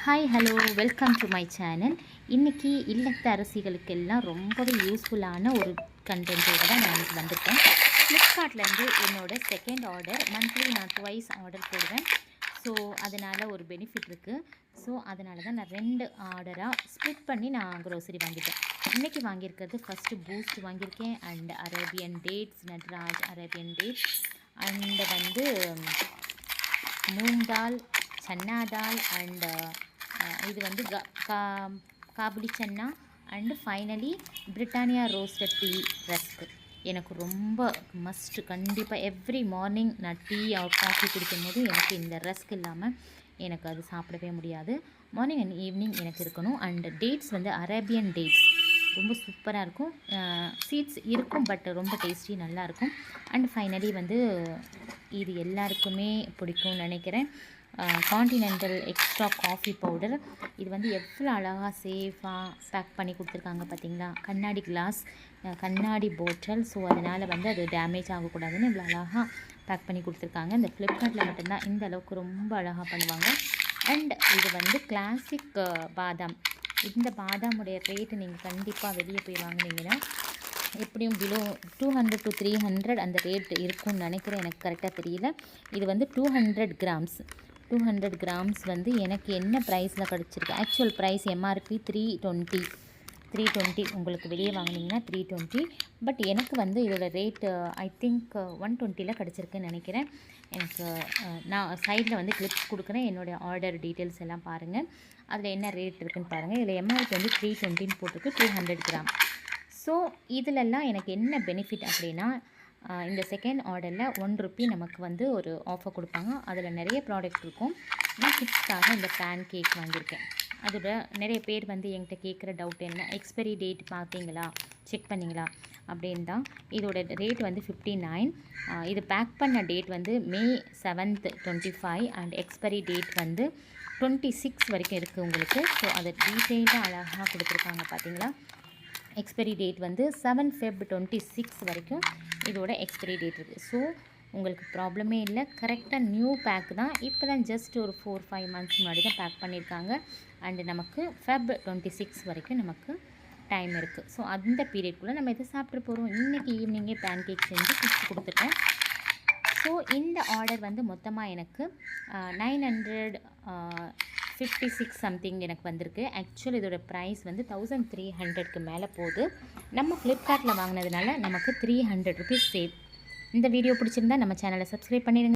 Hi hello welcome to my channel. இன்றைக்கி இல்லத்தரசிகளுக்கெல்லாம் ரொம்பவே யூஸ்ஃபுல்லான ஒரு கண்டென்ட்டோடு தான் நான் இன்றைக்கி வந்துட்டேன். ஃப்ளிப்கார்ட்லேருந்து என்னோடய செகண்ட் ஆர்டர் மந்த்லி நான் ட்வைஸ் ஆர்டர் போடுவேன். ஸோ அதனால் ஒரு பெனிஃபிட் இருக்குது. ஸோ அதனால தான் நான் 2 ஆர்டராக ஸ்ப்ளிட் பண்ணி நான் க்ரோசரி வாங்கிட்டேன். இன்றைக்கி வாங்கியிருக்கிறது ஃபஸ்ட்டு பூஸ்ட் வாங்கியிருக்கேன் and Arabian dates, Natraj Arabian dates and moong dal, chana dal and இது வந்து Kabuli chana and finally Britannia roasted tea rusk. எனக்கு ரொம்ப மஸ்ட். கண்டிப்பாக எவ்ரி மார்னிங் நான் டீ ஆர் காஃபி குடிக்கும்போது எனக்கு இந்த ரஸ்க் இல்லாமல் எனக்கு அது சாப்பிடவே முடியாது. மார்னிங் அண்ட் ஈவினிங் எனக்கு இருக்கணும். அண்டு டேட்ஸ் வந்து அரேபியன் டேட்ஸ் ரொம்ப சூப்பராக இருக்கும். சீட்ஸ் இருக்கும் பட் ரொம்ப டேஸ்டி நல்லாயிருக்கும். அண்ட் ஃபைனலி வந்து இது எல்லாருக்குமே பிடிக்கும்னு நினைக்கிறேன். Continental extra coffee powder. இது வந்து எவ்வளோ அழகாக சேஃபாக பேக் பண்ணி கொடுத்துருக்காங்க பார்த்தீங்களா. கண்ணாடி கிளாஸ், கண்ணாடி போட்டல். ஸோ அதனால் வந்து அது டேமேஜ் ஆகக்கூடாதுன்னு இவ்வளோ அழகாக பேக் பண்ணி கொடுத்துருக்காங்க. இந்த ஃப்ளிப்கார்ட்டில் மட்டும்தான் இந்த அளவுக்கு ரொம்ப அழகாக பண்ணுவாங்க. அண்ட் இது வந்து கிளாசிக் பாதாம். இந்த பாதாமுடைய ரேட்டு நீங்கள் கண்டிப்பாக வெளியே போய் வாங்கினீங்கன்னா எப்படியும் பிலோ 200 to 300 அந்த ரேட் இருக்கும்னு நினைக்கிறேன். எனக்கு கரெக்டாக தெரியல. இது வந்து 200 கிராம்ஸ் வந்து எனக்கு என்ன ப்ரைஸில் கிடச்சிருக்கு. Actual price MRP 320. உங்களுக்கு வெளியே வாங்கினீங்கன்னா 320. பட் எனக்கு வந்து இதோட ரேட்டு ஐ திங்க் 120 கிடச்சிருக்குன்னு நினைக்கிறேன். எனக்கு நான் சைடில் வந்து கிளிப்ஸ் கொடுக்குறேன். என்னோடய ஆர்டர் டீட்டெயில்ஸ் எல்லாம் பாருங்கள். அதில் என்ன ரேட் இருக்குதுன்னு பாருங்கள். இதில் எம்ஆர்பி வந்து 320 போட்டிருக்கு, 200 கிராம். ஸோ இதிலெல்லாம் எனக்கு என்ன பெனிஃபிட் அப்படின்னா, இந்த செகண்ட் ஆர்டரில் 1 ரூபி நமக்கு வந்து ஒரு ஆஃபர் கொடுப்பாங்க. அதில் நிறைய ப்ராடக்ட் இருக்கும். நான் கிட்ஸ்க்காக இந்த பேன் கேக் வாங்கியிருக்கேன். அதோட நிறைய பேர் வந்து என்கிட்ட கேட்குற டவுட் என்ன, எக்ஸ்பைரி டேட் பார்த்தீங்களா, செக் பண்ணிங்களா அப்படின்னு தான். இதோட ரேட் வந்து 59. இது பேக் பண்ண டேட் வந்து May 7th 25 and expiry date வந்து 26 வரைக்கும் இருக்குது உங்களுக்கு. ஸோ அதை டீட்டெயிலாக அழகாக கொடுத்துருக்காங்க பார்த்தீங்களா. எக்ஸ்பைரி டேட் வந்து 7 Feb 26 வரைக்கும் இதோட எக்ஸ்பைரி டேட் இருக்குது. ஸோ உங்களுக்கு ப்ராப்ளமே இல்லை. கரெக்டாக நியூ பேக் தான். இப்போ தான் ஜஸ்ட் ஒரு 4-5 மந்த்ஸ் முன்னாடி தான் பேக் பண்ணியிருக்காங்க. அண்டு நமக்கு Feb 26 வரைக்கும் நமக்கு டைம் இருக்குது. ஸோ அந்த பீரியட்குள்ளே நம்ம இதை சாப்பிட்டு போகிறோம். இன்றைக்கி ஈவினிங்கே பேன் கேக் செஞ்சு கிட்ஸ் கொடுத்துட்டேன். ஸோ இந்த ஆர்டர் வந்து மொத்தமாக எனக்கு 956 சம்திங் எனக்கு வந்திருக்கு. ஆக்சுவலி இதோட ப்ரைஸ் வந்து 1300க்கு மேலே போகுது. நம்ம ஃப்ளிப்கார்ட்டில் வாங்கினதுனால நமக்கு 300 ருபீஸ் சேவ். இந்த வீடியோ பிடிச்சிருந்தா நம்ம சேனலை சப்ஸ்கிரைப் பண்ணிடுங்க.